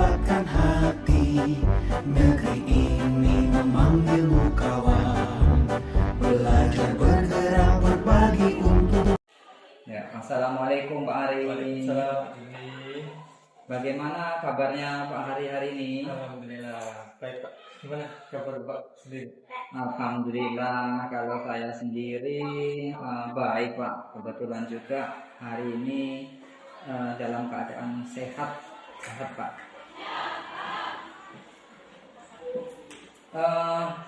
menggerakkan hati. Negeri ini memanggilmu kawan, belajar bergerak berbagi untuk. Ya, Assalamualaikum Pak Ari. Waalaikumsalam. Bagaimana kabarnya Pak Hari hari ini? Alhamdulillah baik Pak. Gimana kabar Pak sendiri? Alhamdulillah kalau saya sendiri baik Pak. Kebetulan juga hari ini dalam keadaan sehat Pak.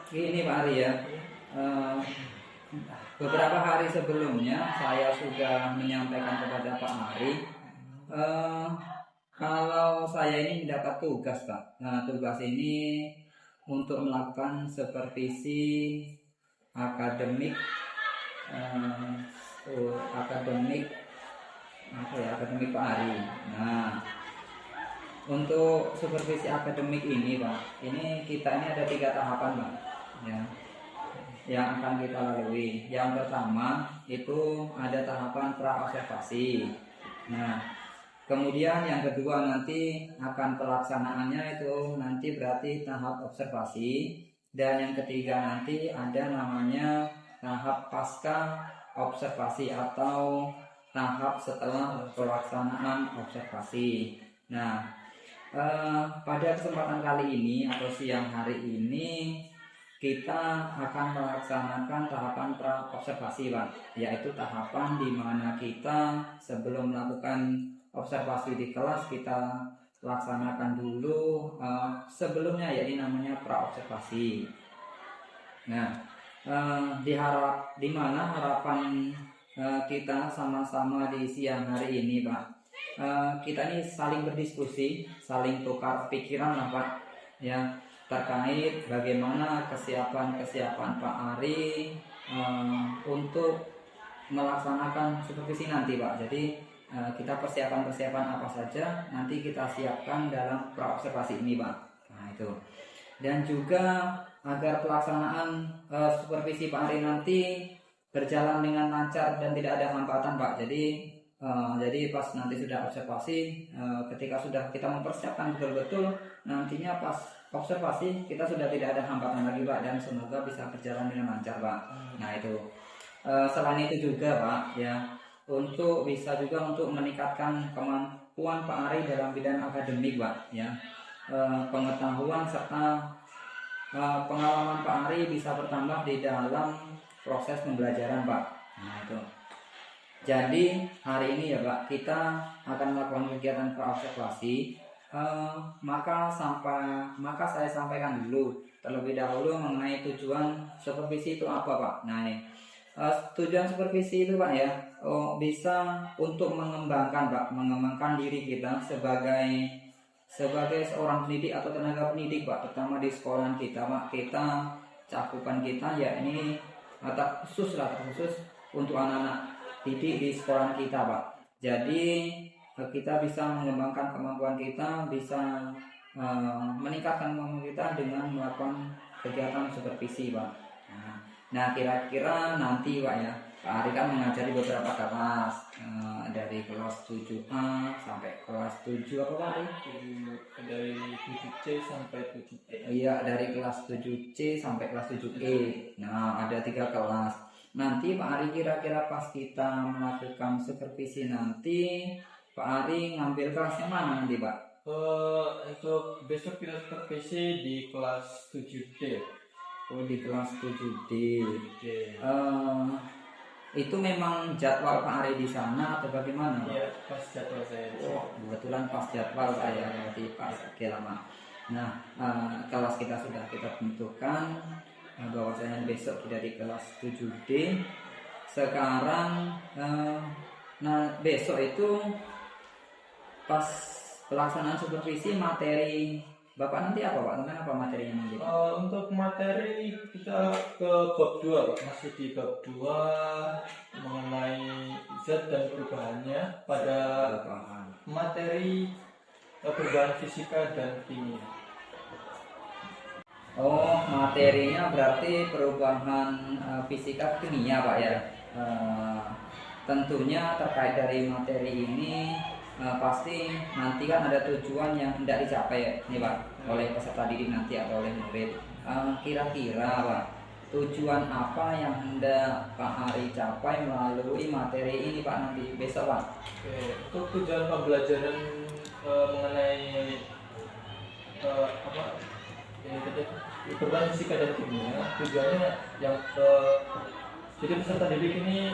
Gini Pak Ari ya. Beberapa hari sebelumnya saya sudah menyampaikan kepada Pak Ari kalau saya ini mendapat tugas Pak. Nah, tugas ini untuk melakukan supervisi akademik akademik Pak Ari. Nah, untuk supervisi akademik ini Pak, ini kita ini ada 3 tahapan Pak ya, yang akan kita lalui. Yang pertama itu ada tahapan pra observasi. Nah, kemudian yang kedua nanti akan pelaksanaannya itu nanti berarti tahap observasi. Dan yang ketiga nanti ada namanya tahap pasca observasi atau tahap setelah pelaksanaan observasi. Nah, pada kesempatan kali ini atau siang hari ini kita akan melaksanakan tahapan pra observasi Pak, yaitu tahapan di mana kita sebelum melakukan observasi di kelas kita laksanakan dulu sebelumnya, ya ini namanya pra observasi. Nah, di mana harapan kita sama-sama di siang hari ini Pak, kita ini saling berdiskusi, saling tukar pikiran lah Pak ya, terkait bagaimana kesiapan Pak Ari untuk melaksanakan supervisi nanti Pak. Jadi kita persiapan apa saja nanti kita siapkan dalam pra observasi ini Pak. Nah itu. Dan juga agar pelaksanaan supervisi Pak Ari nanti berjalan dengan lancar dan tidak ada hambatan Pak. Jadi pas nanti sudah observasi, ketika sudah kita mempersiapkan betul-betul, nantinya pas observasi kita sudah tidak ada hambatan lagi Pak, dan semoga bisa berjalan dengan lancar Pak. Nah itu. Selain itu juga Pak ya, untuk bisa juga untuk meningkatkan kemampuan Pak Ari dalam bidang akademik Pak ya, pengetahuan serta pengalaman Pak Ari bisa bertambah di dalam proses pembelajaran Pak. Nah itu. Jadi hari ini ya Pak, kita akan melakukan kegiatan observasi. Maka saya sampaikan dulu terlebih dahulu mengenai tujuan supervisi itu apa Pak. Nah ini tujuan supervisi itu Pak ya, bisa untuk mengembangkan diri kita sebagai seorang pendidik atau tenaga pendidik Pak, terutama di sekolah kita Pak. Kita cakupan kita ya ini khusus untuk anak-anak didik di sekolah kita Pak. Jadi kita bisa mengembangkan kemampuan kita, bisa meningkatkan kemampuan kita dengan melakukan kegiatan supervisi Pak. Nah kira-kira nanti Pak ya, Pak Ari kan mengajari beberapa kelas, dari kelas 7A sampai kelas 7 apa Pak Ari? Dari 7C sampai 7E. Iya, dari kelas 7C sampai kelas 7E. Nah ada 3 kelas. Nanti Pak Ari kira-kira pas kita melakukan supervisi nanti, Pak Ari ngambil kelas yang mana nanti Pak? Untuk besok kita supervisi di kelas 7D. Oh di kelas 7D. Itu memang jadwal Pak Ari di sana atau bagaimana? Iya, pas jadwal saya. Oh, kebetulan pas jadwal saya berarti pas. Oke lama. Nah, kelas kita sudah kita tentukan bahwasanya besok kita di kelas 7D. Sekarang besok itu pas pelaksanaan supervisi materi Bapak nanti apa Pak? Tentang apa materinya nanti? Untuk materi kita ke bab 2 Pak, masih di bab 2 mengenai zat dan perubahannya pada materi perubahan fisika dan kimia. Oh, materinya berarti perubahan fisika kimia Pak ya. Tentunya terkait dari materi ini pasti nanti kan ada tujuan yang hendak dicapai nih Pak oleh peserta didik nanti atau oleh murid. Kira-kira Pak, tujuan apa yang hendak Pak Ari capai melalui materi ini Pak nanti besok Pak? Oke, untuk tujuan pembelajaran mengenai apa ya tadi perubahan fisika dan kimia, tujuannya yang jadi peserta didik ini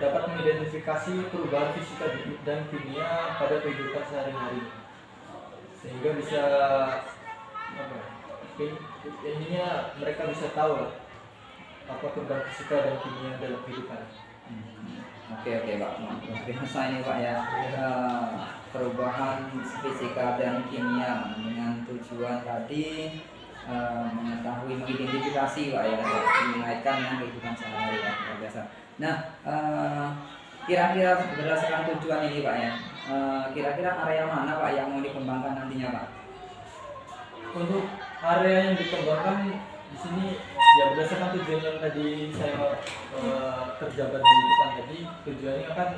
dapat mengidentifikasi perubahan fisika dan kimia pada kehidupan sehari-hari, sehingga bisa apa ininya mereka bisa tahu lah apa perubahan fisika dan kimia dalam kehidupan. Oke Pak, luar biasa ini Pak ya. Perubahan fisika dan kimia dengan tujuan tadi mengetahui, mengidentifikasi Pak ya, mengaitkan dengan kehidupan sehari-hari ya, luar biasa. Nah, kira-kira berdasarkan tujuan ini Pak ya, kira-kira area mana Pak yang mau dikembangkan nantinya Pak? Untuk area yang dikembangkan di sini ya berdasarkan tujuan yang tadi saya terjabar di depan tadi, tujuannya kan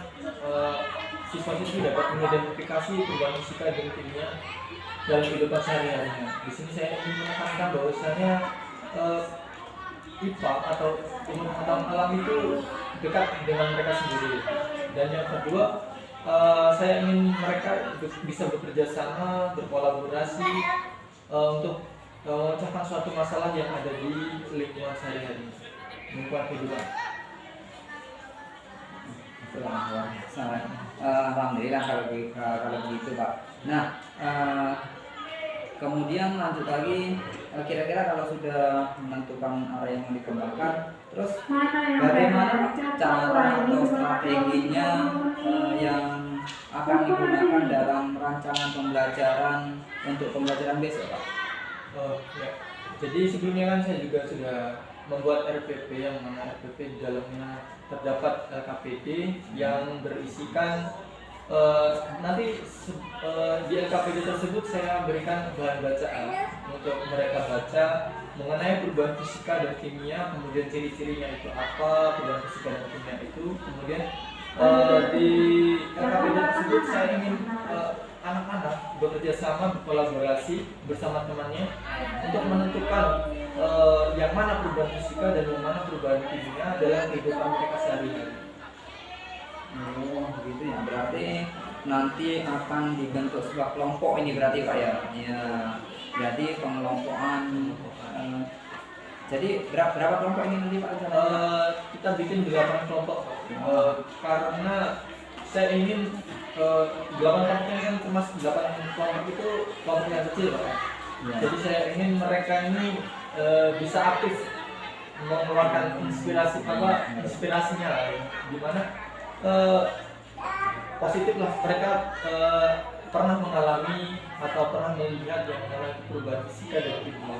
siswa-siswi dapat mengidentifikasi perubahan fisika dan kimia dalam kehidupan sehari-harinya. Di sini saya ingin menekankan bahwasanya IPA atau ilmu pengetahuan alam itu dekat dengan mereka sendiri. Dan yang kedua, saya ingin mereka bisa bekerja sama, berkolaborasi untuk memecahkan suatu masalah yang ada di lingkungan sehari-hari, lingkungan kehidupan. Alhamdulillah kalau begitu Pak. Nah, kemudian lanjut lagi, kira-kira kalau sudah menentukan area yang mau dikembangkan, terus bagaimana cara atau strateginya yang akan digunakan dalam rancangan pembelajaran untuk pembelajaran besok Pak? Ya. Jadi sebelumnya kan saya juga sudah membuat RPP, yang mana RPP di dalamnya terdapat LKPD yang berisikan nanti di LKPD tersebut saya berikan bahan bacaan untuk mereka baca mengenai perubahan fisika dan kimia, kemudian ciri-cirinya itu apa, perubahan fisika dan kimia itu, kemudian di LKPD tersebut saya ingin anak-anak bekerja sama, berkolaborasi bersama temannya untuk menentukan yang mana perubahan fisika dan yang mana perubahan kimia dalam kehidupan mereka sehari-hari. Oh begitu ya, berarti nanti akan dibentuk sebuah kelompok ini berarti Pak ya? Ya, jadi pengelompokan. Jadi berapa kelompok ini nanti Pak? Kita bikin 8 kelompok karena saya ingin 8 kelompok ini kan termasuk 8 kelompok itu kelompok yang kecil Pak. Ya. Jadi saya ingin mereka ini bisa aktif mengeluarkan inspirasinya di mana positif lah, mereka pernah mengalami atau pernah melihat yang namanya perubahan fisika dan kimia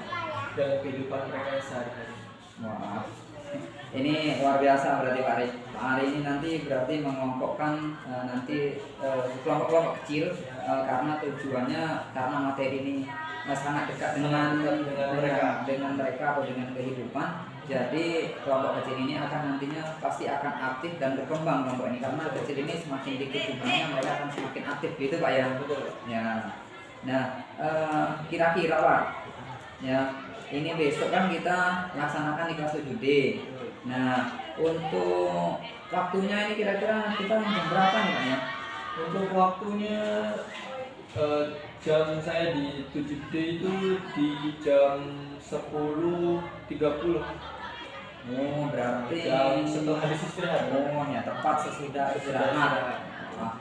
dalam kehidupan mereka sehari-hari. Wah, ini luar biasa berarti Pak Ari. Pak Ari ini nanti berarti mengelompokkan nanti kelompok-kelompok kecil karena tujuannya karena materi ini sangat dekat dengan mereka atau dengan kehidupan. Jadi kelompok kecil ini akan nantinya pasti akan aktif dan berkembang kelompok ini, karena kecil ini semakin dikit jumlahnya mereka akan semakin aktif gitu Pak ya. Ya. Nah, kira-kira Pak, ya ini besok kan kita laksanakan di kelas 7D. Nah, untuk waktunya ini kira-kira kita jam berapa nih Pak ya? Untuk waktunya jam saya di 7D itu di jam 10.30. Oh, berarti jam setelah habis istirahat. Oh, ya tepat sesudah istirahat. Wah,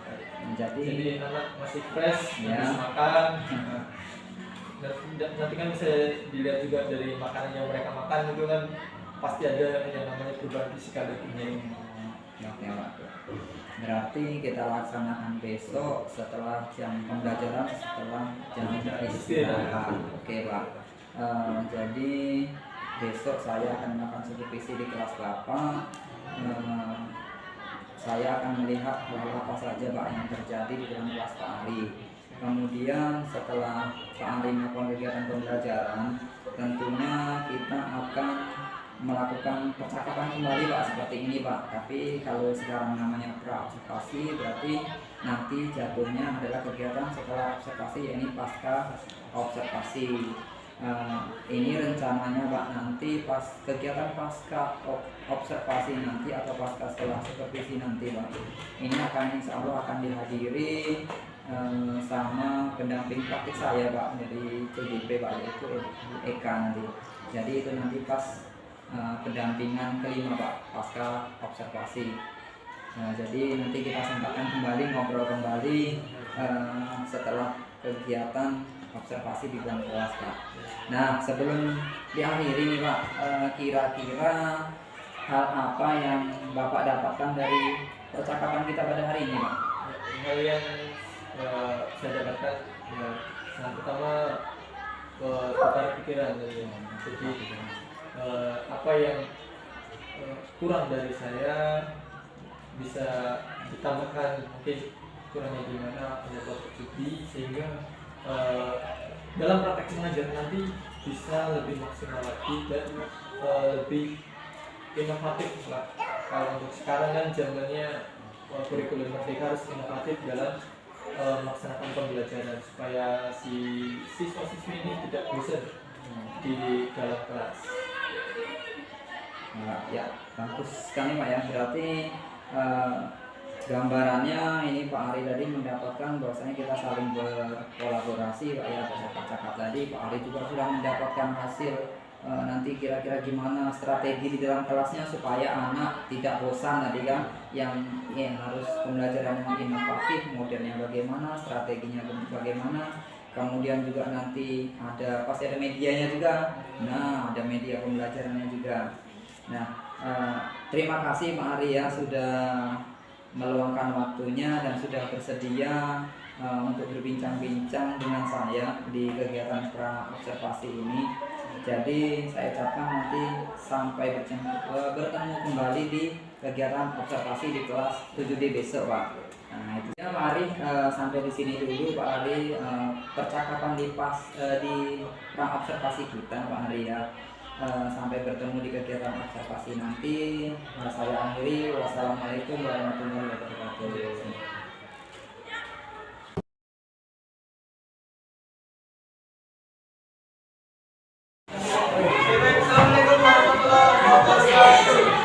jadi anak masih fresh, ya. habis makan. Nanti kan bisa dilihat juga dari makanan yang mereka makan itu kan pasti ada yang namanya perubahan fisika dan kimia. Oke Pak. Berarti kita laksanakan besok setelah jam pembelajaran, setelah jam istirahat. Oke Pak. Jadi besok saya akan melakukan supervisi di kelas 8. Saya akan melihat hal apa saja Pak yang terjadi di dalam kelas Pak Ari. Kemudian setelah Pak Ari melakukan kegiatan pembelajaran, tentunya kita akan melakukan percakapan kembali Pak seperti ini Pak. Tapi kalau sekarang namanya pra-observasi berarti nanti jatuhnya adalah kegiatan setelah observasi, yaitu pasca observasi. Ini rencananya Pak, nanti pas kegiatan pasca observasi nanti atau pasca setelah supervisi nanti Pak, ini akan insya Allah akan dihadiri sama pendamping praktik saya Pak dari CGP Pak, yaitu Eka nanti. Jadi itu nanti pas pendampingan kelima Pak pasca observasi. Jadi nanti kita sempatkan kembali ngobrol kembali setelah kegiatan observasi di dalam kelas Pak. Nah sebelum diakhiri nih Pak, kira-kira hal apa yang Bapak dapatkan dari percakapan kita pada hari ini Pak? Hal yang saya dapatkan ya, yang pertama tukar pikiran dari jadi apa yang kurang dari saya bisa ditambahkan, mungkin kurangnya gimana pendapat Jubi, sehingga dalam praktek mengajar nanti bisa lebih maksimal lagi dan lebih inovatif lah. Kalau untuk sekarang kan zamannya kurikulum merdeka harus inovatif dalam melaksanakan pembelajaran supaya si siswa-siswi ini tidak bosan di dalam kelas. Ya bagus sekali Pak ya, berarti gambarannya ini Pak Ari tadi mendapatkan bahwasanya kita saling berkolaborasi Pak ya, bercakap-cakap tadi Pak Ari juga sudah mendapatkan hasil nanti kira-kira gimana strategi di dalam kelasnya supaya anak tidak bosan tadi kan, yang harus pembelajaran yang inovatif, modernnya bagaimana, strateginya bagaimana, kemudian juga nanti pasti ada medianya juga, nah ada media pembelajarannya juga. Nah terima kasih Pak Ari ya sudah meluangkan waktunya dan sudah bersedia untuk berbincang-bincang dengan saya di kegiatan pra-observasi ini. Jadi saya ucapkan nanti sampai bertemu kembali di kegiatan observasi di kelas 7D besok Pak. Nah itu ya Pak Ari, sampai di sini dulu Pak Ari percakapan di pra-observasi kita Pak Ari ya. Sampai bertemu di kegiatan observasi nanti. Saya akhiri, wassalamualaikum warahmatullahi wabarakatuh. Assalamualaikum warahmatullahi wabarakatuh.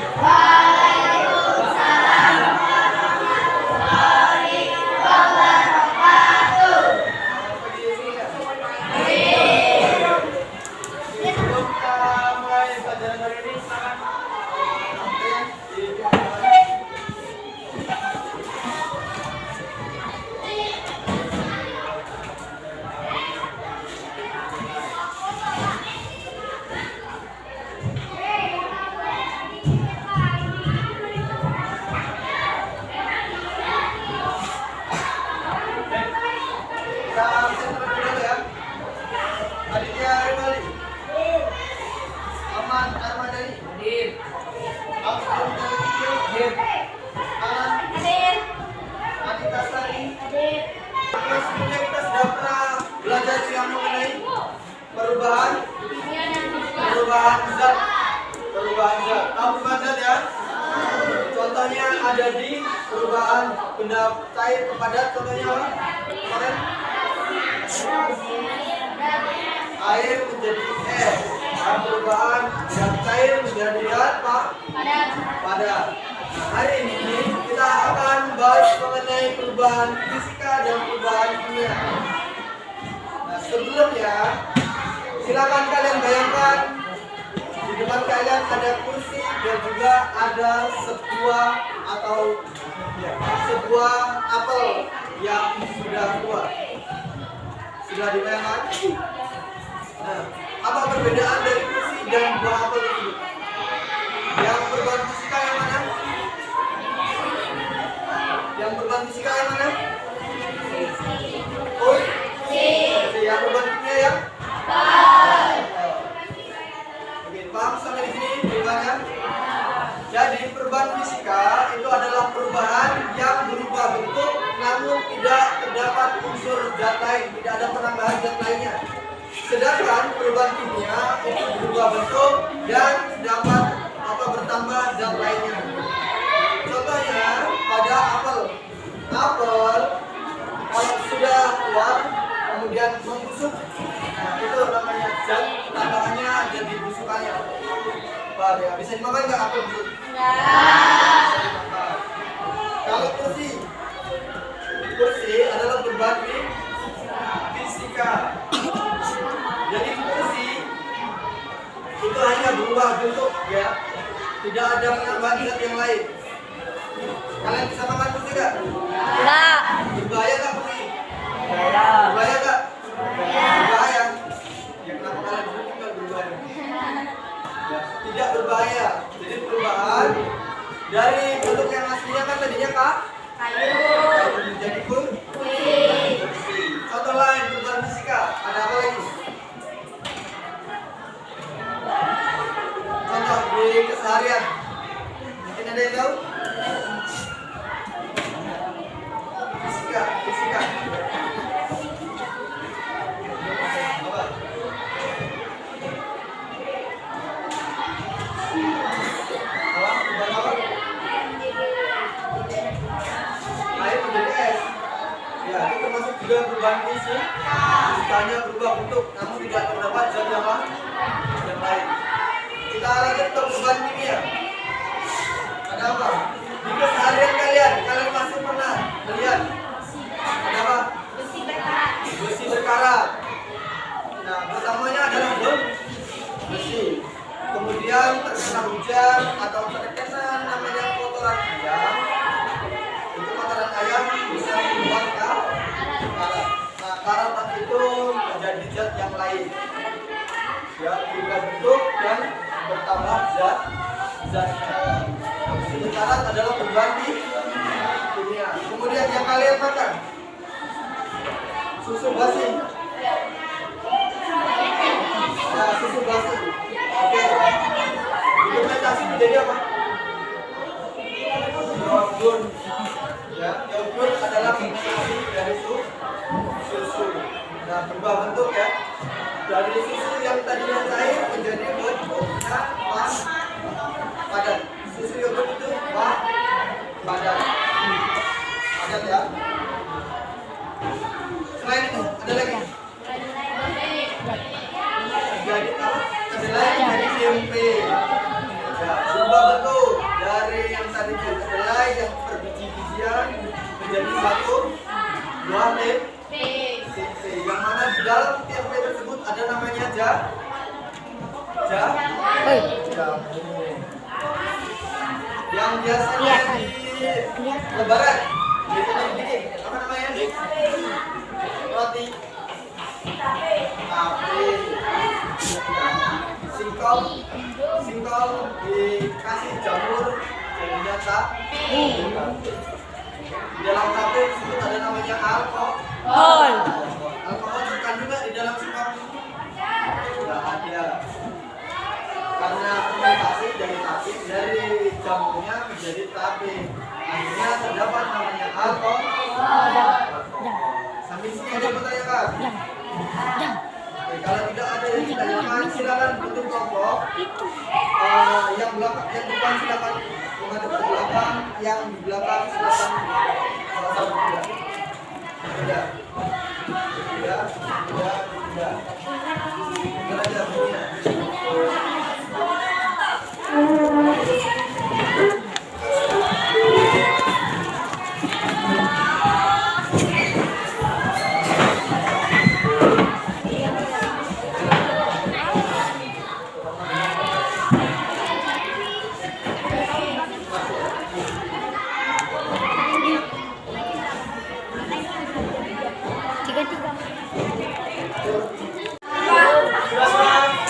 Sebelumnya kita sudah pernah belajar yang mengenai perubahan zat. Tahu perubahan zat ya? Contohnya ada di perubahan benda cair ke padat. Contohnya apa? Kemarin air menjadi es. Perubahan zat cair menjadi apa? Padat. Hari ini kita akan bahas mengenai perubahan fisika dan perubahan kimia. Nah, sebelumnya silakan kalian bayangkan di depan kalian ada kursi dan juga ada sebuah apel yang sudah tua. Sudah dibayangkan? Nah, apa perbedaan dari kursi dan buah apel tersebut? Yang berbahan fisika yang mana? Yang berbahan fisika yang mana? Oh, yang berbahan kimia ya? Oke, paham sampai di sini perubahannya? Jadi perubahan fisika itu adalah perubahan yang berubah bentuk namun tidak terdapat unsur zat lain, tidak ada penambahan zat lainnya. Sedangkan perubahan kimia itu berubah bentuk dan terdapat atau bertambah zat lainnya. Contohnya pada apel. Apel kalau sudah keluar kemudian membusuk, nah itu namanya zat tambahannya jadi busukannya. Paham ya? Bisa dimakan nggak apel busuk? Bisa dimakan. Kalau kursi adalah berbahan fisika. Jadi kursi itu hanya berubah bentuk ya, tidak ada penambahan zat yang lain. Kalian bisa makan kursi nggak? Enggak. Berbahaya nggak kursi? Berbahaya nggak? Berbahaya. Ya kenapa kalian duduk nggak berbahaya? Ya, tidak berbahaya. Jadi perubahan dari bentuk yang aslinya kan tadinya kayu menjadi kursi. Contoh lain perubahan fisika ada apa lagi? Contoh di keseharian mungkin ada yang tahu? Fisika apa? Perubahan apa? Air menjadi es. Ya, itu termasuk juga perubahan fisikanya berubah bentuk, namun tidak terdapat zat yang lain. Kita lanjut ke perubahan kimia. Ada apa? Di keseharian kalian pasti pernah melihat ada apa? Besi berkarat. Nah, pertamanya adalah besi. Kemudian terkena hujan atau terkena namanya kotoran ayam. Itu kotoran ayam bisa membuat karat. Nah, karat itu menjadi zat yang lain. Ya, berubah bentuk dan bertambah zatnya. Besi karat adalah perubahan kimia. Kemudian yang kalian makan susu basi. Nah, susu basi. Oke. Fermentasi menjadi apa? Yogurt. Ya, yogurt adalah fermentasi dari susu. Nah, berubah bentuk ya. Dari susu yang tadinya cair menjadi bentuknya padat. Susu yogurt itu padat. Padat ya. Selain itu ada lagi. Jadi apa? Kedelai menjadi tempe. Ya, berubah bentuk dari yang tadinya kedelai yang berbiji-bijian menjadi satu buah tempe. Yang mana di dalam tempe tersebut ada namanya jamu. Yang biasanya di Lebaran biasanya begini, apa namanya? Roti tape. Singkong dikasih jamur jadinya tape. Di dalam tape tersebut ada namanya alkohol. Alkohol terkandung juga di dalam singkong. Tidak ada. Karena fermentasi dari tape, dari jamurnya menjadi tape. Akhirnya terdapat namanya alkohol. Sampai sini ada pertanyaan? Oke, kalau tidak ada yang ditanyakan, silakan bentuk kelompok. Yang belakang, yang depan silakan menghadap ke belakang, yang di belakang silakan salah satu tidak. Tiga. Sudah semua?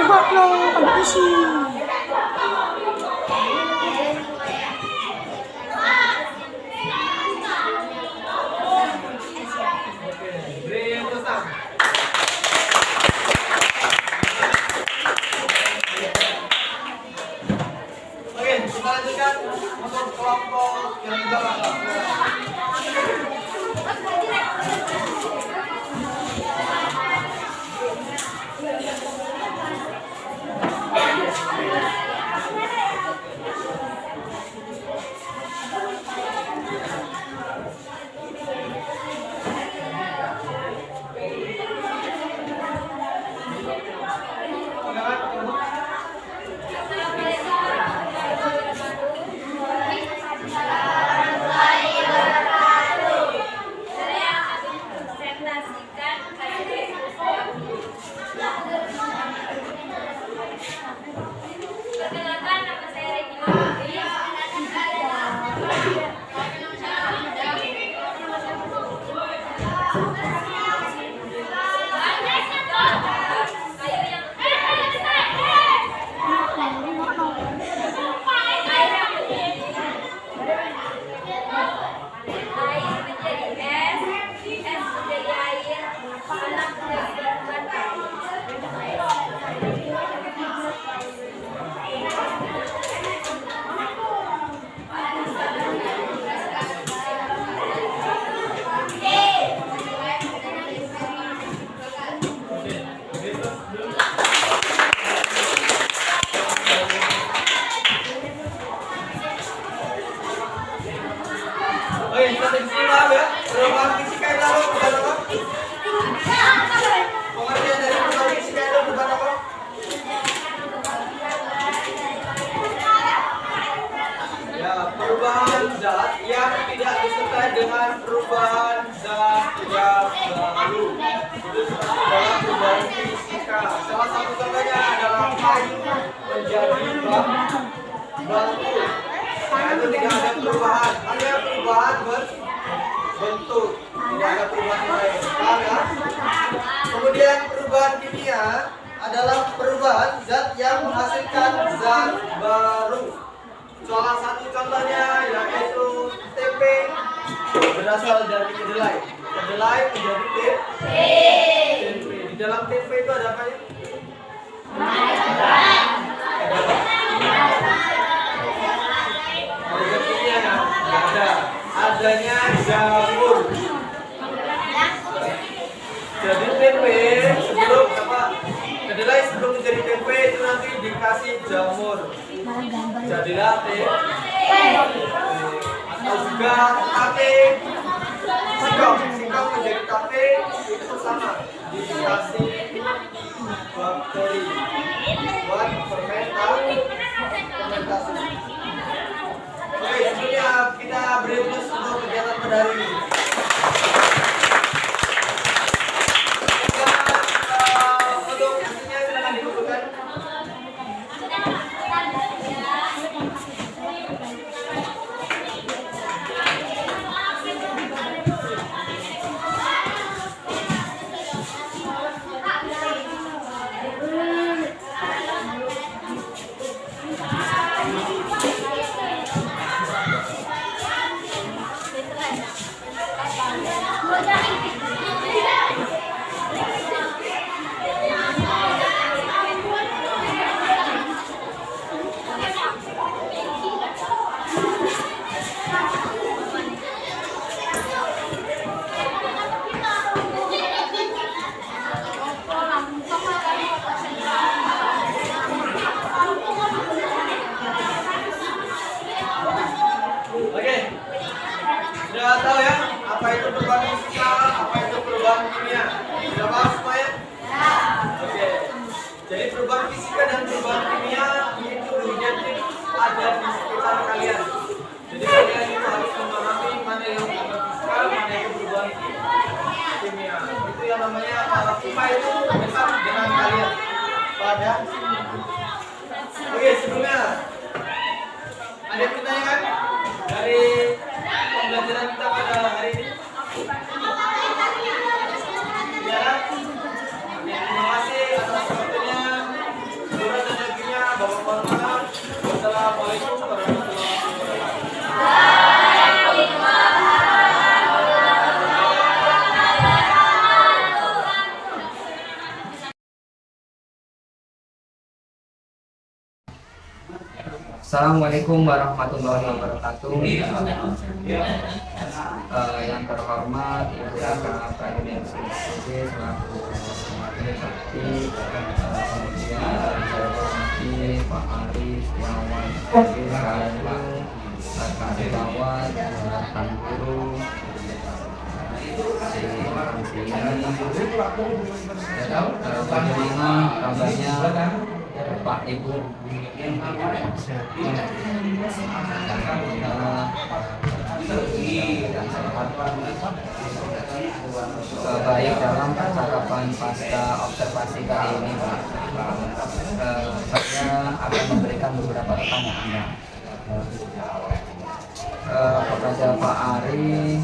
hebat loh kompetisi. Oke, kita lanjutkan untuk kelompok yang di belakang. Oke, kita simak ya. Perubahan fisika itu apa? Perubahan apa? Pengertian dari perubahan fisika itu perubahan apa? Ya, perubahan zat yang tidak disertai dengan perubahan zat yang baru. Itu adalah perubahan fisika. Salah satu contohnya adalah kayu menjadi batu. Nah, itu tidak ada perubahan, hanya perubahan bentuk, tidak ada perubahan lain. Paham ya? Kemudian perubahan kimia adalah perubahan zat yang menghasilkan zat baru. Salah satu contohnya yaitu tempe berasal dari kedelai. Kedelai menjadi tempe. Di dalam tempe itu ada apa ya? Adanya jamur. Jadi tempe sebelum apa? Kedelai sebelum menjadi tempe itu nanti dikasih jamur. Jadilah tempe. Atau juga tape. Singkong menjadi tape itu sama. Dikasih bakteri buat fermentasi. Oke, sebelumnya kita beri plus untuk kegiatan pada hari ini. Untuk hasilnya silakan dikumpulkan. Oke, sudah tahu ya apa itu perubahan fisika, apa itu perubahan kimia? Sudah paham semuanya? Oke, jadi perubahan fisika dan perubahan kimia itu identik ada di sekitar kalian. Jadi kalian itu harus memahami mana yang perubahan fisika, mana yang perubahan kimia. Itu yang namanya IPA itu dekat dengan kalian. Pada oke, sebelumnya ada yang ditanyakan dari pembelajaran kita pada hari ini? Ya, terima kasih atas waktunya. Assalamualaikum warahmatullahi wabarakatuh. Yang terhormat Ibu Kakak Presiden selaku Majelis Sakti, kemudian saya hormati Pak Aris Setiawan selaku Kakak Gawat, Tan Guru, bagaimana kabarnya Pak Ibu? Baik, dalam percakapan pasca observasi kali ini Pak, saya akan memberikan beberapa pertanyaan kepada Pak Ari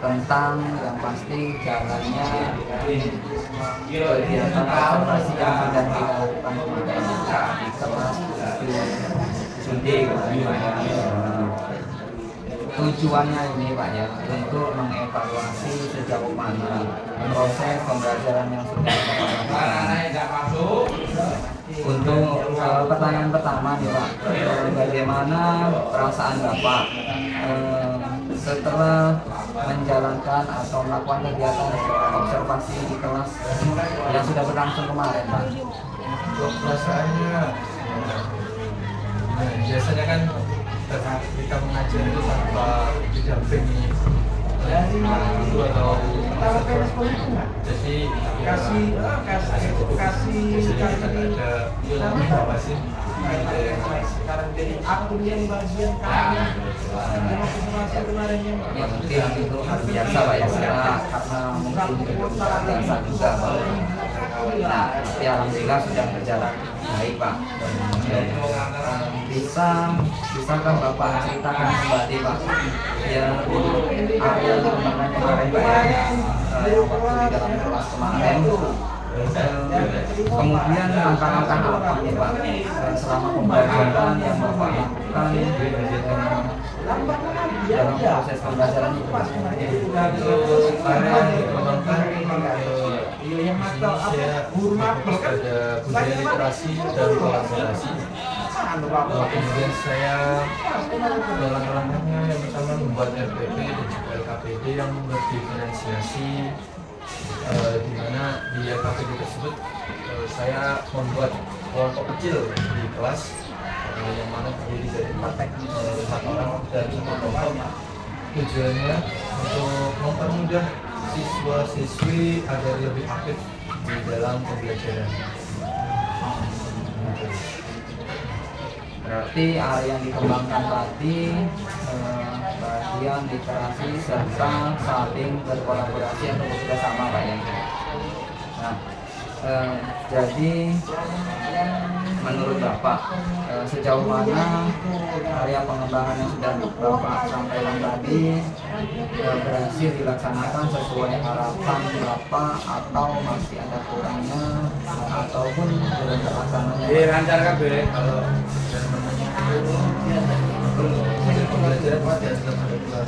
tentang yang pasti jalannya kegiatan observasi yang sedang kita lakukan di kelas 7 Juni. Tujuannya ini Pak ya, untuk mengevaluasi sejauh mana proses pembelajaran yang sudah kita lakukan. Untuk pertanyaan pertama nih Pak, bagaimana perasaan Bapak setelah menjalankan atau melakukan kegiatan observasi di kelas yang sudah berlangsung kemarin Pak? Untuk perasaannya, biasanya kan kita mengajar itu tanpa didampingi guru atau jadi kasih ada informasi sekarang jadi akun yang bagian Ya mungkin itu hal biasa Pak ya, karena mungkin biasa juga Pak. Nah, tapi alhamdulillah sudah berjalan baik Pak. Bisakah Bapak ceritakan kembali Pak ya area perkembangan kemarin Pak ya, waktu di dalam kelas kemarin, kemudian langkah-langkah apa nih Pak selama pembelajaran yang Bapak lakukan dalam proses pembelajaran itu Pak? Untuk area yang dikembangkan, saya fokus pada budaya literasi dan kolaborasi. Kemudian saya langkah-langkahnya yang pertama membuat RPP dan juga LKPD yang berdiferensiasi, di mana di LKPD tersebut saya membuat kelompok kecil di kelas yang mana terdiri dari 4 orang dan 1 kelompok. Tujuannya untuk mempermudah siswa-siswi agar lebih aktif di dalam pembelajaran. Berarti area yang dikembangkan tadi bagian literasi serta saling berkolaborasi atau bekerjasama Pak ya. Nah, jadi menurut Bapak sejauh mana area pengembangan yang sudah Bapak sampaikan tadi berhasil dilaksanakan sesuai harapan Bapak atau masih ada kurangnya ataupun belum terlaksana? Kalau pembelajaran pasti ada dua,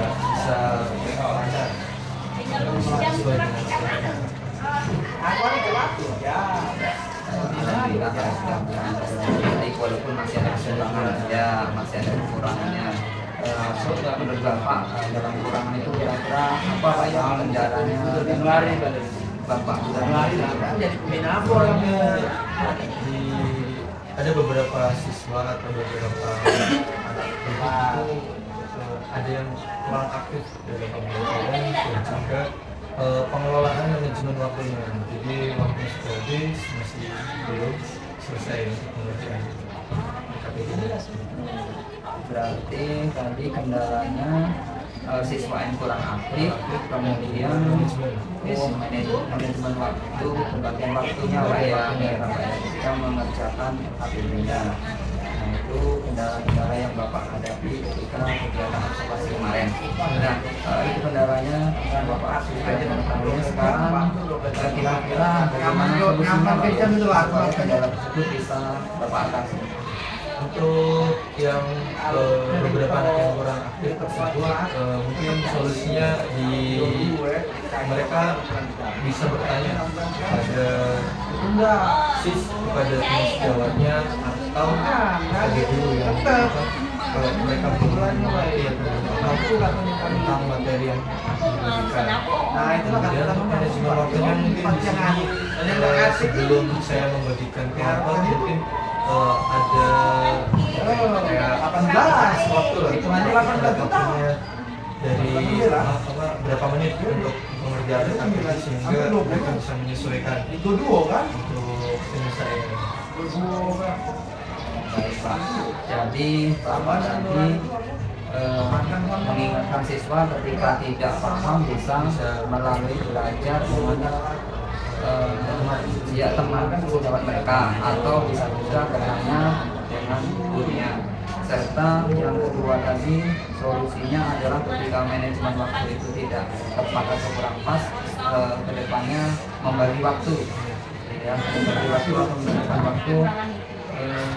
bisa lancar sesuai dengan alhamdulillah ya sudah baik walaupun masih ada kekurangan ya, masih ada kekurangannya. Menurut Bapak dalam kekurangan itu kira-kira apa Pak yang kendalanya dan Bapak sudah ada beberapa siswa atau beberapa anak itu ada yang kurang aktif dalam pembelajaran dan juga pengelolaan manajemen waktunya. Jadi waktunya sudah habis, masih belum selesai untuk pengerjaan KPD. Berarti tadi kendalanya siswa yang kurang aktif, kemudian manajemen waktu, pembagian waktunya Pak ya, ketika mengerjakan KPD-nya. Nah itu kendala-kendala yang Bapak hadapi ketika kegiatan observasi kemarin. Nah itu kendalanya yang Bapak sudah mengetahui. Sekarang kira-kira bagaimana solusinya Pak ya, supaya kendala tersebut bisa Bapak atasi? Untuk yang beberapa anak yang kurang aktif tersebut, mungkin solusinya di mereka bisa bertanya pada persis kepada sejawatnya atau ada guru yang kalau mereka belum mengerti atau tentang materi yang diberikan. Nah, itulah Kemudian kata-kata manajemen waktunya mungkin di sini sebelum saya membagikan kelompok mungkin ada kayak 18 waktu lah hitungannya 18 juta. waktunya dari berapa menit untuk pengerjaan aktivitas sehingga mereka bisa menyesuaikan Itu duo kan? untuk penyelesaian. Baik Pak. Jadi Bapak tadi mengingatkan siswa ketika tidak paham bisa melalui belajar dengan ya teman sejawat mereka atau bisa juga bertanya dengan gurunya. Serta yang kedua tadi solusinya adalah ketika manajemen waktu itu tidak tepat atau kurang pas, kedepannya membagi waktu, ya membagi waktu atau menggunakan waktu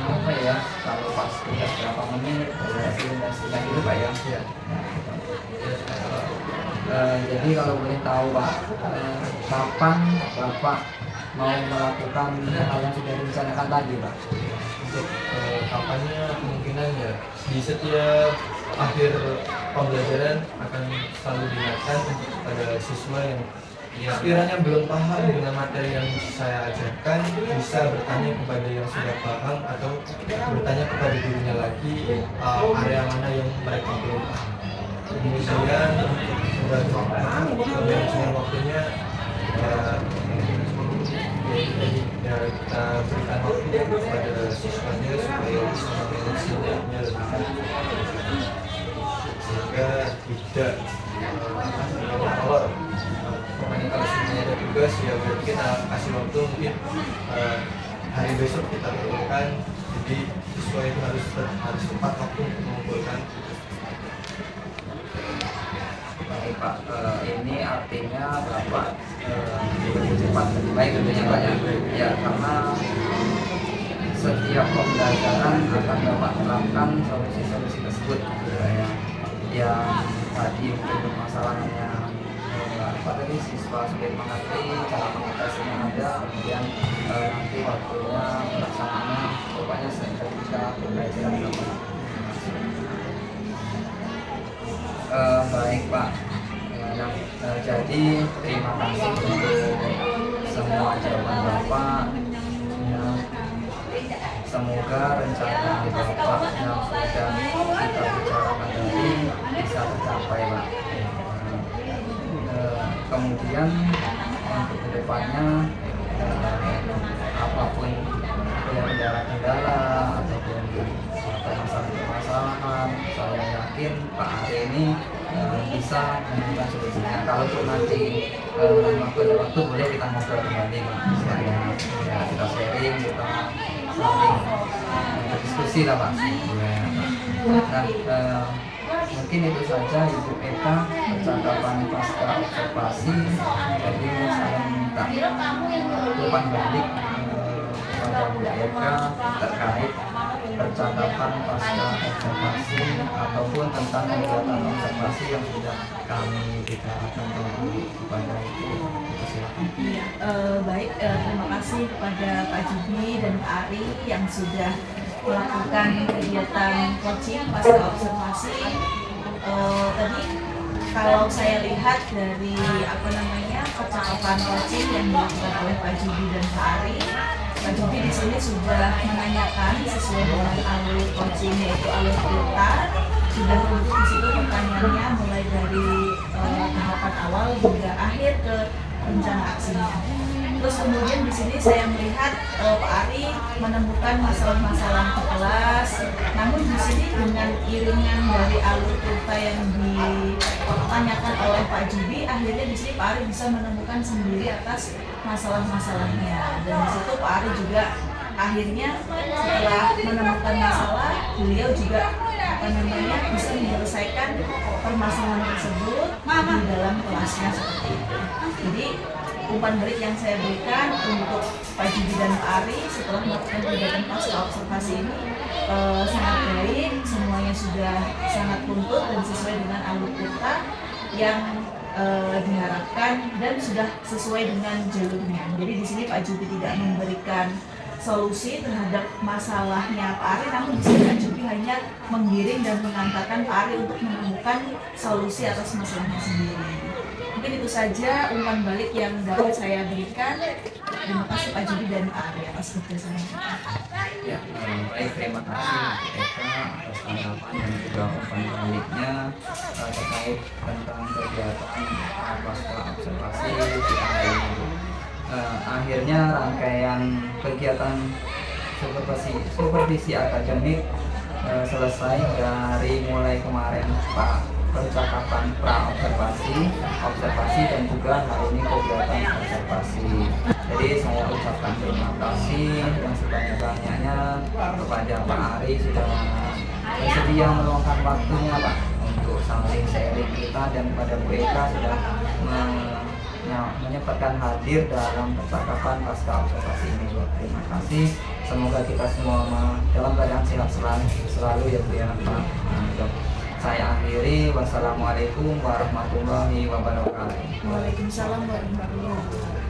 apa ya, kalau pas tugas berapa menit hasilnya gitu Pak ya. Jadi kalau boleh tahu Pak, kapan Bapak mau melakukan hal yang sudah direncanakan tadi Pak? Untuk kampanye kemungkinan ya di setiap akhir pembelajaran akan selalu diingatkan untuk pada siswa yang sekiranya belum paham dengan materi yang saya ajarkan bisa bertanya kepada yang sudah paham atau bertanya kepada gurunya lagi area mana yang mereka belum paham. Kemudian untuk manajemen waktunya ya kita berikan waktu kepada siswanya supaya bisa memanagenya lebih baik sehingga tidak kalau semuanya ada tugas ya berarti kita kasih waktu mungkin hari besok kita kumpulkan, jadi siswa itu harus tepat waktu untuk mengumpulkan. Baik Pak, ini artinya Bapak lebih cepat lebih baik tentunya Pak ya. Ya karena setiap pembelajaran akan Bapak terapkan solusi-solusi tersebut gitu ya. Yang tadi mungkin masalahnya apa tadi siswa sulit mengerti, cara mengatasinya ada, kemudian nanti waktunya pelaksanaannya pokoknya ketika pembelajaran Bapak. Baik Pak, jadi terima kasih untuk semua jawaban Bapak ya. Semoga rencana Bapak yang sudah kita bicarakan tadi bisa tercapai Pak. Kemudian untuk kedepannya apapun yang kendala ataupun permasalahan, saya yakin Pak Ari ini bisa menemukan solusinya. Kalau nanti waktu boleh kita ngobrol kembali Pak. Saya ya, kita sharing, kita saling berdiskusi lah Pak. Nah, mungkin itu saja Ibu Eka percakapan pasca observasi. Jadi saya minta umpan balik kepada Bu Eka terkait percakapan pasca observasi ataupun tentang kegiatan observasi yang sudah kami bicarakan kepada Ibu. Silakan. Baik, terima kasih kepada Pak Jibi dan Pak Ari yang sudah melakukan kegiatan coaching pasca observasi. Tadi kalau saya lihat dari percakapan coaching yang dilakukan oleh Pak Jibi dan Pak Ari, Pak Jibi di sini sudah menanyakan sesuai dengan alur coaching yaitu alur filter, sudah tentu di situ pertanyaannya mulai dari tahapan awal hingga akhir ke rencana aksinya. Terus kemudian di sini saya melihat Pak Ari menemukan masalah-masalah di kelas. Namun di sini dengan iringan dari alur cerita yang ditanyakan oleh Pak Jibi, akhirnya di sini Pak Ari bisa menemukan sendiri atas masalah-masalahnya. Dan di situ Pak Ari juga akhirnya setelah menemukan masalah, beliau juga bisa menyelesaikan permasalahan tersebut di dalam kelasnya seperti itu. Jadi umpan balik yang saya berikan untuk Pak Jibi dan Pak Ari setelah melakukan kegiatan pasca observasi ini sangat baik, semuanya sudah sangat buntut dan sesuai dengan alur kita yang diharapkan dan sudah sesuai dengan jalurnya. Jadi di sini Pak Jubi tidak memberikan solusi terhadap masalahnya Pak Ari, namun di sini Pak Jubi hanya menggiring dan mengantarkan Pak Ari untuk menemukan solusi atas masalahnya sendiri. Mungkin itu saja umpan balik yang dapat saya berikan. Terima kasih Pak Jubi dan Pak Ari atas kerjasamanya. Ya, baik, terima kasih Eka atas tanggapan dan juga umpan baliknya terkait tentang kegiatan pasca observasi kita hari ini. Akhirnya rangkaian kegiatan supervisi akademik selesai dari mulai kemarin percakapan observasi dan juga hari ini kegiatan observasi. Jadi saya ucapkan terima kasih yang sebanyak-banyaknya kepada Pak Ari sudah bersedia meluangkan waktunya Pak untuk saling sharing kita, dan kepada Bu Eka sudah menyempatkan hadir dalam percakapan pasca observasi ini. Terima kasih. Semoga kita semua dalam keadaan sehat selalu ya Bu ya Pak. Saya akhiri. Wassalamualaikum warahmatullahi wabarakatuh. Waalaikumsalam warahmatullahi wabarakatuh.